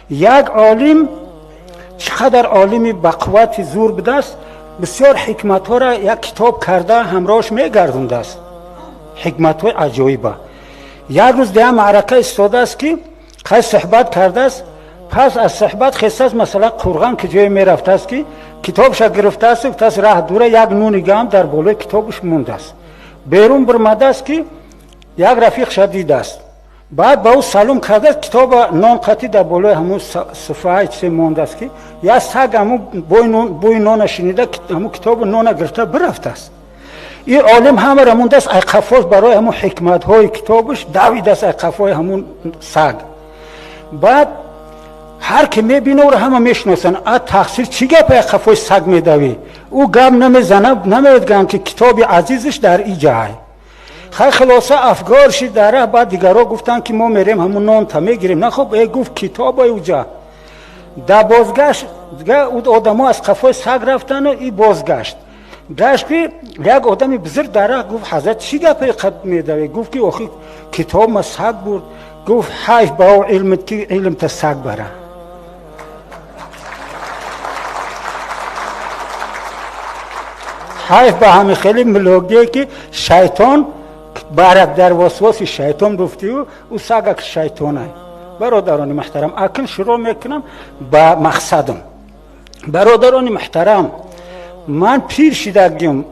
یک عالم چقدر عالمی با قوت زور بوده است، بسیار حکمت ها را یک کتاب کرده همراهش میگردونده است، حکمت های عجایبه. یک روز دیگه معرکه استاده است که خیلی صحبت کرده است، پس از صحبت خسته است مثلا قرغان که جای میرفته است که کتابش گرفته است، گفته راه دوره یک نون هم در بالای کتابش مونده است. بیرون برمده است که یک رفیق شدید است، بعد با او سلام کرده است، کتاب نان قطعی در بالای همون صفحه چیزی مونده است که یا سگ همون بوی نان شنیده همون کتاب نان گرفته برفته است. این عالم همه را مونده است، قفاش برای همون حکمت های کتابش دویده است قفای همون سگ. بعد هر که میبینه او را همه میشناسن، تقصیر چی گپ قفای سگ میدوی؟ او گپ نمیزنه، نمیدگن که کتاب عزیزش در ای جای. خلاصه افگار شد داره. بعد دیگرها گفتن که ما میریم همون نان تا میگیریم. نه خب ای گفت کتاب ای اوجا. در بازگشت او آدم ها از قفای سگ رفتن و ای بازگشت گشت که یک آدمی بزرگ داره. گفت حضرت چی گپ قد میدوی؟ گفت که آخی کتاب ما سگ بود. گفت حیف با او علمت که علم تا سگ بره. حیف به همه خیلی ملوگیه که شیطان برد در وسواس شیطان رفتی و او سگ شیطانه. برادران محترم اکنون شروع میکنم با مقصدم. برادران محترم من پیر شدگیم،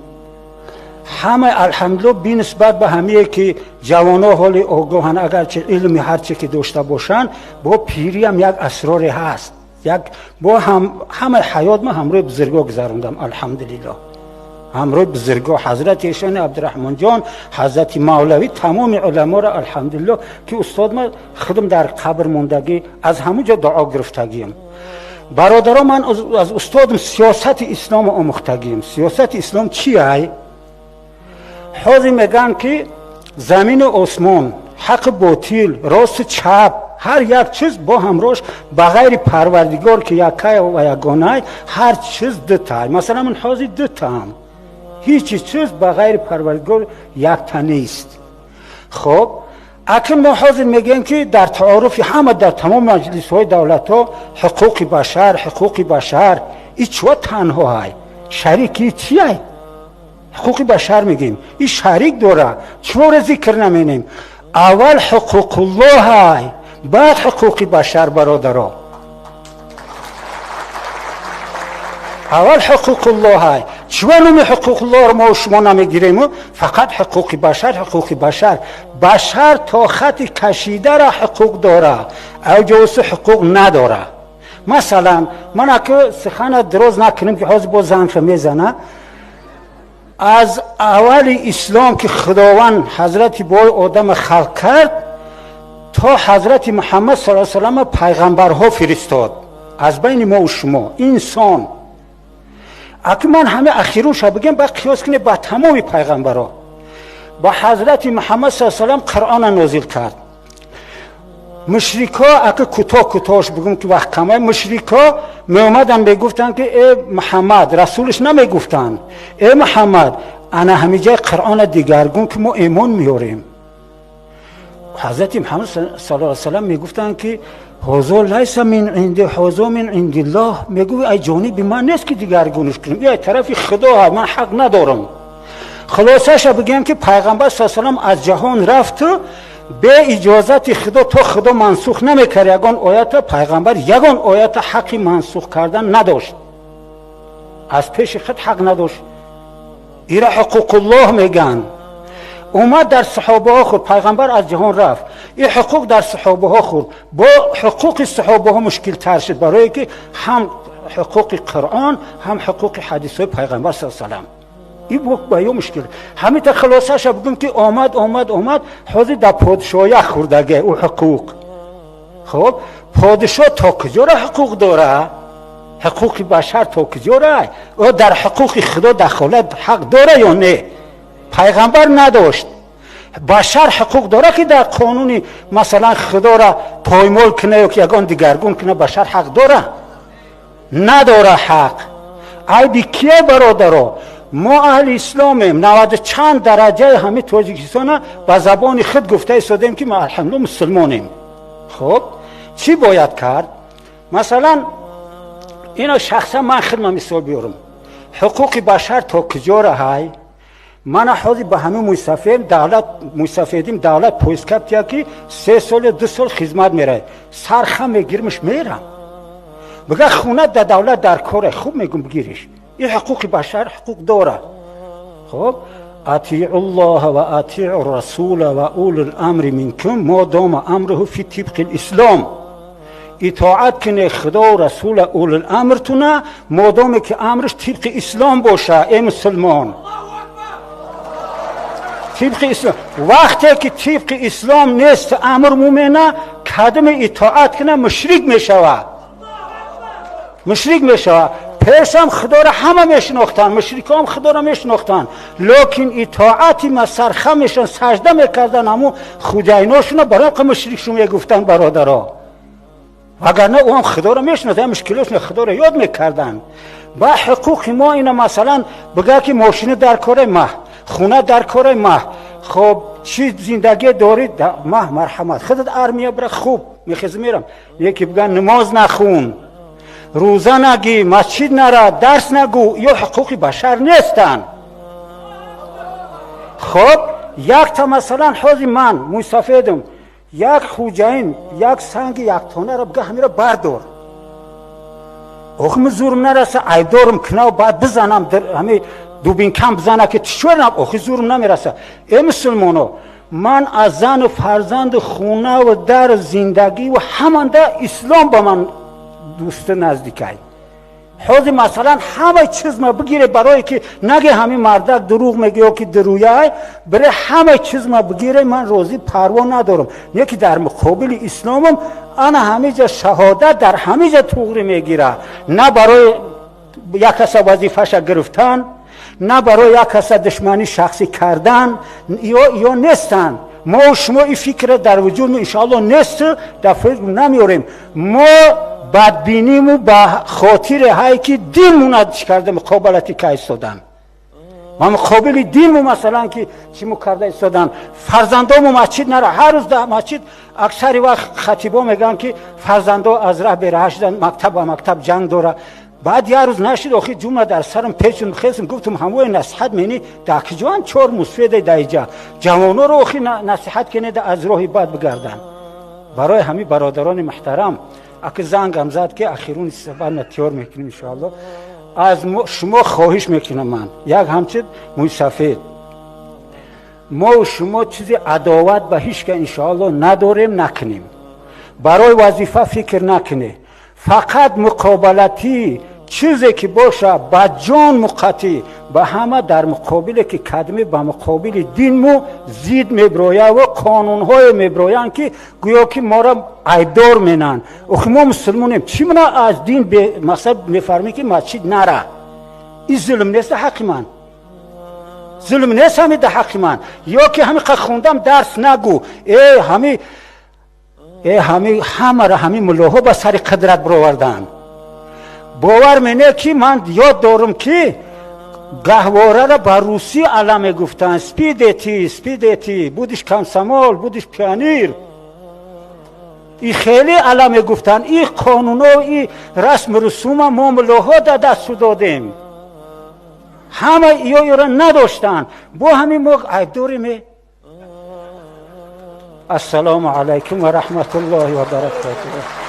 همه الحمدلله بی نسبت به همه که جوانا حال آگاهن اگرچه علمی هرچی که داشته باشن، با پیری هم یک اسراری هست. با همه حیات ما همراه بزرگا گذروندم الحمدلله. همراه بزرگا حضرت ایشان عبدالرحمن جان، حضرت مولوی، تمام علما را الحمدلله که استاد ما خودم در قبر موندگی از همونجا دعا گرفتگیم. برادران من از استادم سیاست اسلام آموختگیم. سیاست اسلام چیه؟ حاضر میگن که زمین و آسمان، حق باطل، راست چپ، هر یک چیز با همراهش بغیر پروردگار که یکه و یگانه، هر چیز دوتای. مثلا من حاضر دوتام، هیچ چیز بغیر پروردگار یک تا نیست. خب اکنون ما حاضر میگیم که در تعارف همه در تمام مجلس های دولت ها حقوق بشر این چوه تنها های شریکی چیه؟ حقوق بشر میگیم این شریک داره، چرا ذکر نمینیم؟ اول حقوق الله های بعد حقوق بشر. برادرها اول حقوق الله های، چرا نمی حقوق الله رو ما و شما نمیگیریم؟ فقط حقوق بشر. بشر تا خط کشیده را حقوق داره، اوجوس حقوق نداره. مثلا من اگه سخن دراز نکنیم که حاضر با زنف میزنه، از اول اسلام که خداوند حضرت بای آدم خلق کرد تا حضرت محمد صلی الله علیه و سلم پیغمبرها فرستاد از بین ما و شما انسان. اگه من همه اخیروش بگم با قیاس کنه با تمام پیغمبرها، با حضرت محمد صلی الله علیه و سلم قرآن نازل کرد. مشرکا اگه کوتاهش بگم که وقت کمه، مشرکا می اومدن میگفتن که ای محمد، رسولش نمیگفتن ای محمد انا همه جای قرآن دیگرگون که ما ایمان میاریم. حضرت محمد صلی الله علیه و سلم میگفتن که هذا لیس من عند هذا من عند الله، میگو ای جانب من نیست که دیگرگونش کنیم، یا طرف خدا من حق ندارم. خلاصش بگم که پیغمبر صلی الله علیه و سلم از جهان رفت به اجازت خدا، تا خدا منسوخ نمیکرد یگان آیت، پیغمبر یگان آیت حقی منسوخ کردن نداشت، از پیش خود حق نداشت. ایره حقوق الله میگن. اومد در صحابه ها خورد، پیغمبر از جهان رفت، این حقوق در صحابه ها خورد. با حقوق صحابه ها مشکل تر شد، برای که هم حقوق قرآن هم حقوق حدیث های پیغمبر صلی الله علیه و سلم. این با یه مشکل همین تا خلاصش بگم که آمد حاضر در پادشاهی خوردگه او حقوق. خب پادشاه تا کجا را حقوق داره؟ حقوق بشر تا کجا را؟ او در حقوق خدا دخالت حق داره یا نه؟ پیغمبر نداشت. بشر حقوق داره که در قانون مثلا خدا را پایمال کنه یا یگان دیگرگون کنه؟ بشر حق داره؟ نداره حق. ای بی کیه برادرها؟ ما اهل اسلامیم، 90 چند درجه همه تاجیکستان با زبان خود گفته ایستادیم که ما الحمدلله مسلمانیم. خب چی باید کرد؟ مثلا اینا شخصا من خدمت مثال بیارم حقوق بشر تا کجا را های من حاضر به همه مستفیدیم دولت پویست کرد که 3 سال 2 سال خدمت میره سرخم میگیرمش میرم بگه خونه در دولت در کاره خوب میگم بگیرش این حقوق بشر حقوق داره خب اطیع الله و اطیع الرسول و اول الامر منکم ما دام امره فی طبق الاسلام اطاعت کنه خدا و رسول اول الامر تونه مادامی که امرش طبق اسلام باشه ای مسلمان طبق اسلام وقتی که طبق اسلام نیست امر مومنه کدم اطاعت کنه مشرک میشوه پیشم خدا را همه میشناختن مشرک هم خدا را میشناختن لیکن اطاعتی ما سرخم میشن سجده میکردن همون خدایانشون برای که مشرکشون میگفتن برادرها وگرنه او هم خدا را میشناختن مشکلشون خدا را یاد میکردن با حقوق ما اینا مثلا بگه که ماشین در کار ما خونه در کار ما خب چی زندگی دارید ما مرحمت خودت ارمیه برای خوب میخیز میرم یکی بگه نماز نخون روزه نگی مسجد نره درس نگو یا حقوق بشر نیستن خب یک تا مثلا حاضی من مستفیدم یک خوجین یک سنگ یک تانه را بگه همین را بردار اخم زورم نرسه ایدارم کنه و بعد بزنم در همین دوبین کم بزنه که تشورنم اخی زورم نمیرسه ای مسلمانو من از زن و فرزند خونه و در زندگی و همانده اسلام با من دوست نزدیکی حاضر مثلا همه چیز ما بگیره برای که نگه همین مردک دروغ میگه یا که درویه برای همه چیز ما بگیره من روزی پروا ندارم یکی در مقابل اسلامم انا همه جا شهادت در همه جا توغری میگیره نه برای یک کس وظیفه‌ش گرفتن نه برای یک کس دشمنی شخصی کردن یا نیستن ما و شما این فکر در وجود انشاءالله نیست در فکر نمیاریم ما بدبینیمو با خاطر هایی که دینمون ادش کرده مقابلتی که ایستادن ما مقابل دینمو مثلا که چی کرده ایستادن فرزندامو مسجد نره هر روز در مسجد اکثر وقت خطیبا میگن که فرزندا از راه بره شدن مکتب و مکتب جنگ داره بعد یه روز نشد آخی جمعه در سرم پیچون خیستم گفتم هموی نصیحت مینی در کجوان 4 مصفیده در اینجا جوانو رو آخی نصیحت کنه در از راه بد بگردن برای همین برادران محترم اگه زنگ هم زد که اخیرون استفاده نتیار میکنیم انشاءالله از شما خواهش میکنم من یک همچنین مستفید ما و شما چیزی عداوت به هیچ که انشاءالله نداریم نکنیم برای وظیفه فکر نکنه فقط مقابلتی چیزی که باشه با جان مقطعی با همه در مقابل که کدمه با مقابل دین مو زید میبرویه و قانونهای میبرویان که گویا که ما را عیبدار مینن اخی ما مسلمانیم چی منا از دین به مقصد میفرمی که مسجد نره این ظلم نیست حق من ظلم نیست همین در حق من یا که همین خوندم درس نگو همه را همین ملاها با سر قدرت برآوردن باور منه که من یاد دارم که گهواره را با روسی علم گفتن سپیدتی بودش کمسمال بودش پیانیر این خیلی علم گفتن این قانون و این رسم رسوم ما ملاها در دست دادیم همه اینا را نداشتن با همین موقع عیب داریم السلام علیکم و رحمت الله و برکاته